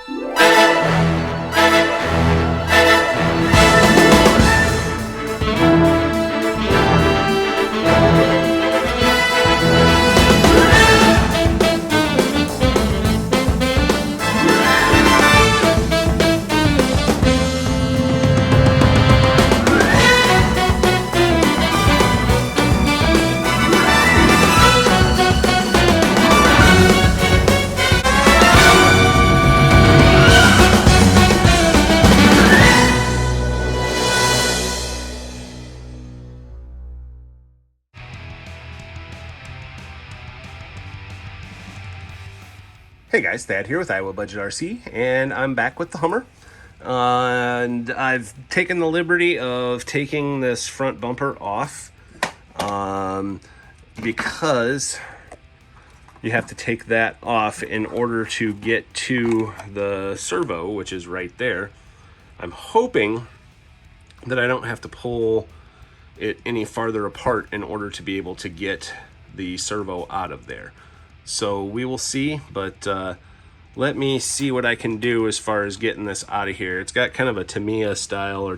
Hey guys, Thad here with Iowa Budget RC, and I'm back with the Hummer. And I've taken the liberty of taking this front bumper off because you have to take that off in order to get to the servo, which is right there. I'm hoping that I don't have to pull it any farther apart in order to be able to get the servo out of there. So we will see, but let me see what I can do as far as getting this out of here. It's got kind of a Tamiya style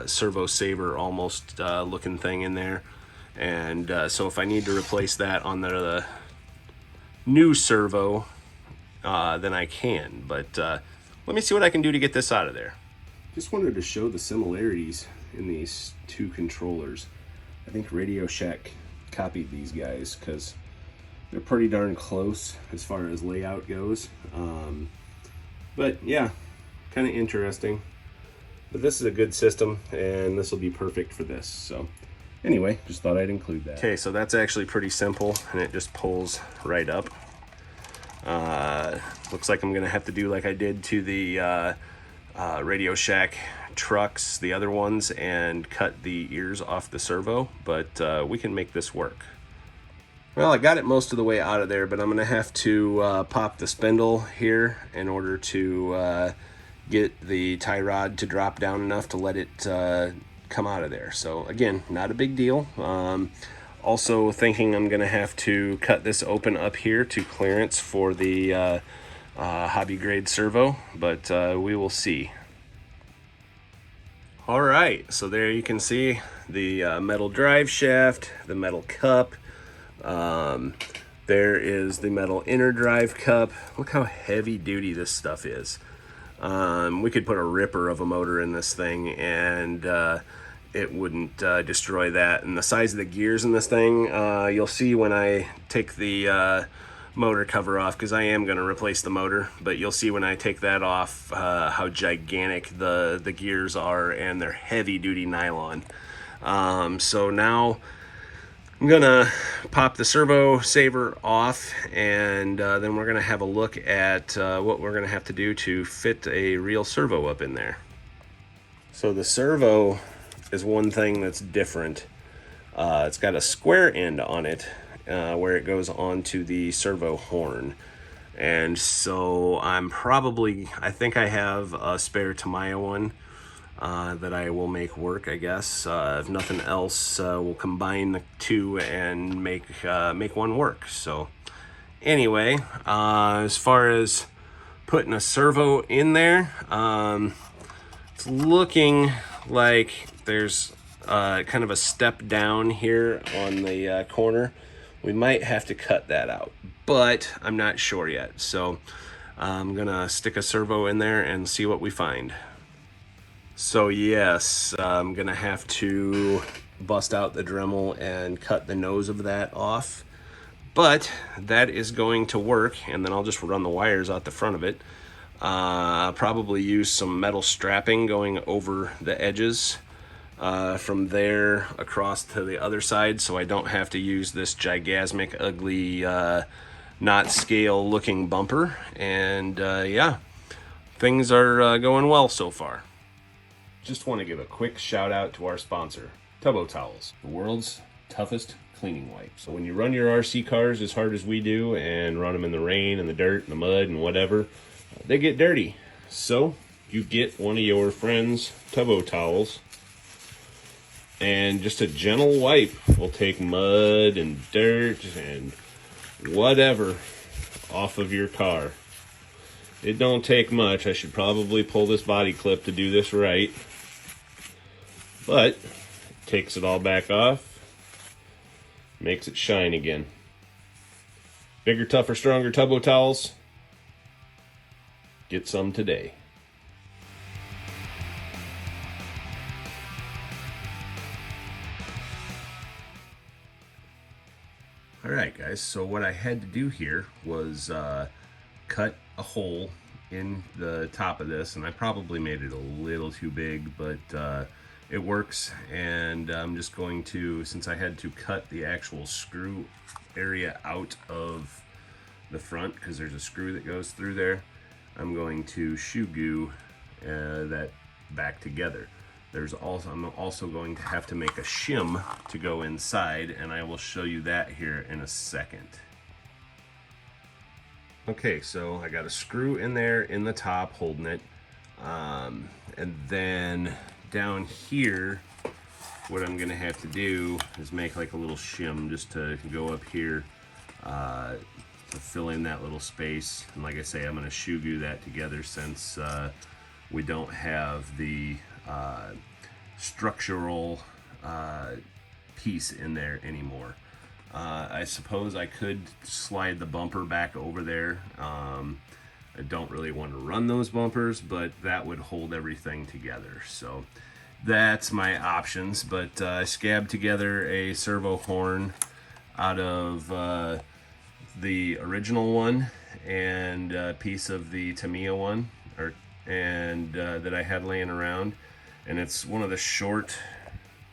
servo saver almost looking thing in there. And so if I need to replace that on the new servo, then I can. But let me see what I can do to get this out of there. Just wanted to show the similarities in these two controllers. I think Radio Shack copied these guys because they're pretty darn close as far as layout goes. But yeah, kind of interesting. But this is a good system, and this will be perfect for this. So anyway, just thought I'd include that. Okay, so that's actually pretty simple, and it just pulls right up. Looks like I'm gonna have to do like I did to the Radio Shack trucks, the other ones, and cut the ears off the servo, but we can make this work. Well, I got it most of the way out of there, but I'm gonna have to pop the spindle here in order to get the tie rod to drop down enough to let it come out of there. So again, not a big deal. Also thinking I'm gonna have to cut this open up here to clearance for the hobby grade servo, but we will see. All right, so there you can see the metal drive shaft, the metal cup. There is the metal inner drive cup. Look how heavy duty this stuff is. We could put a ripper of a motor in this thing and it wouldn't destroy that. And the size of the gears in this thing, you'll see when I take the motor cover off, because I am going to replace the motor, but you'll see when I take that off how gigantic the gears are, and they're heavy duty nylon. So now I'm gonna pop the servo saver off, and then we're gonna have a look at what we're gonna have to do to fit a real servo up in there. So the servo is one thing that's different. It's got a square end on it where it goes onto the servo horn. And so I think I have a spare Tamiya one that I will make work, I guess. If nothing else, we'll combine the two and make one work. So anyway, as far as putting a servo in there, it's looking like there's kind of a step down here on the corner. We might have to cut that out, but I'm not sure yet. So I'm gonna stick a servo in there and see what we find. So yes, I'm gonna have to bust out the Dremel and cut the nose of that off, but that is going to work, and then I'll just run the wires out the front of it. Probably use some metal strapping going over the edges from there across to the other side, so I don't have to use this gigasmic, ugly, not scale looking bumper. And yeah, things are going well so far. Just want to give a quick shout out to our sponsor, Tubbo Towels, the world's toughest cleaning wipe. So when you run your RC cars as hard as we do and run them in the rain and the dirt and the mud and whatever, they get dirty. So you get one of your friends' Tubbo Towels, and just a gentle wipe will take mud and dirt and whatever off of your car. It don't take much. I should probably pull this body clip to do this right. But takes it all back off, makes it shine again. Bigger, tougher, stronger tubbo towels. Get some today. Alright guys, so what I had to do here was cut a hole in the top of this, and I probably made it a little too big, but it works. And I'm just going to, since I had to cut the actual screw area out of the front because there's a screw that goes through there, I'm going to shoe glue that back together. I'm also going to have to make a shim to go inside, and I will show you that here in a second. Okay, so I got a screw in there in the top holding it, and then down here what I'm gonna have to do is make like a little shim just to go up here to fill in that little space. And like I say, I'm gonna shoe glue that together since we don't have the structural piece in there anymore. I suppose I could slide the bumper back over there. I don't really want to run those bumpers, but that would hold everything together. So that's my options. But I scabbed together a servo horn out of the original one and a piece of the Tamiya one, that I had laying around. And it's one of the short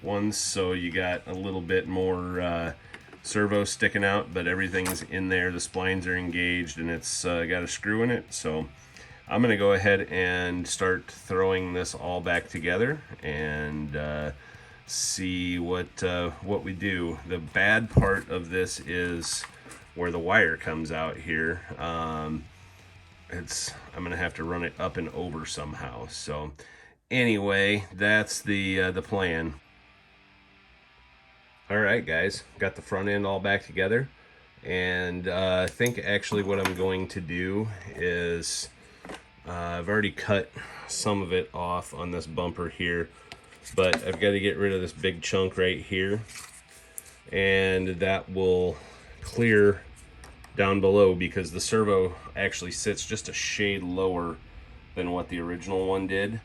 ones, so you got a little bit more servo sticking out, but everything's in there. The splines are engaged, and it's got a screw in it. So I'm gonna go ahead and start throwing this all back together and see what we do. The bad part of this is where the wire comes out here. I'm gonna have to run it up and over somehow. So anyway, that's the plan. All right, guys, got the front end all back together, and I think actually what I'm going to do is I've already cut some of it off on this bumper here, but I've got to get rid of this big chunk right here, and that will clear down below because the servo actually sits just a shade lower than what the original one did.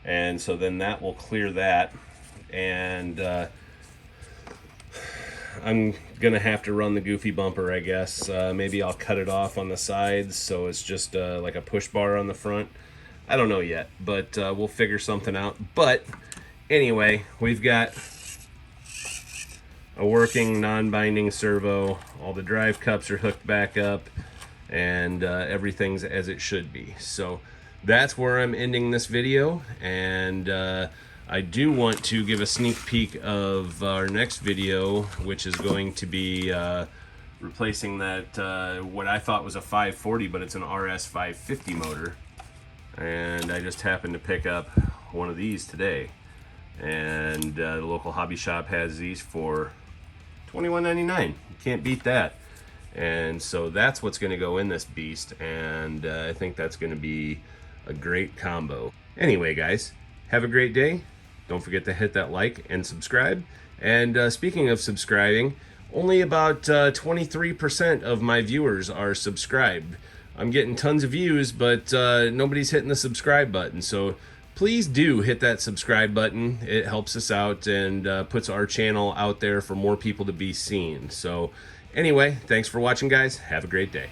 And so then that will clear that, and I'm gonna have to run the goofy bumper, I guess. Maybe I'll cut it off on the sides so it's just like a push bar on the front. I don't know yet, but we'll figure something out. But anyway, we've got a working non-binding servo. All the drive cups are hooked back up, and everything's as it should be. So that's where I'm ending this video, and I do want to give a sneak peek of our next video, which is going to be replacing that what I thought was a 540, but it's an RS 550 motor. And I just happened to pick up one of these today, and the local hobby shop has these for $21.99. You can't beat that. And so that's what's going to go in this beast, and I think that's going to be a great combo. Anyway, guys, have a great day. Don't forget to hit that like and subscribe. And speaking of subscribing, only about 23% of my viewers are subscribed. I'm getting tons of views, but nobody's hitting the subscribe button. So please do hit that subscribe button. It helps us out and puts our channel out there for more people to be seen. So anyway, thanks for watching, guys. Have a great day.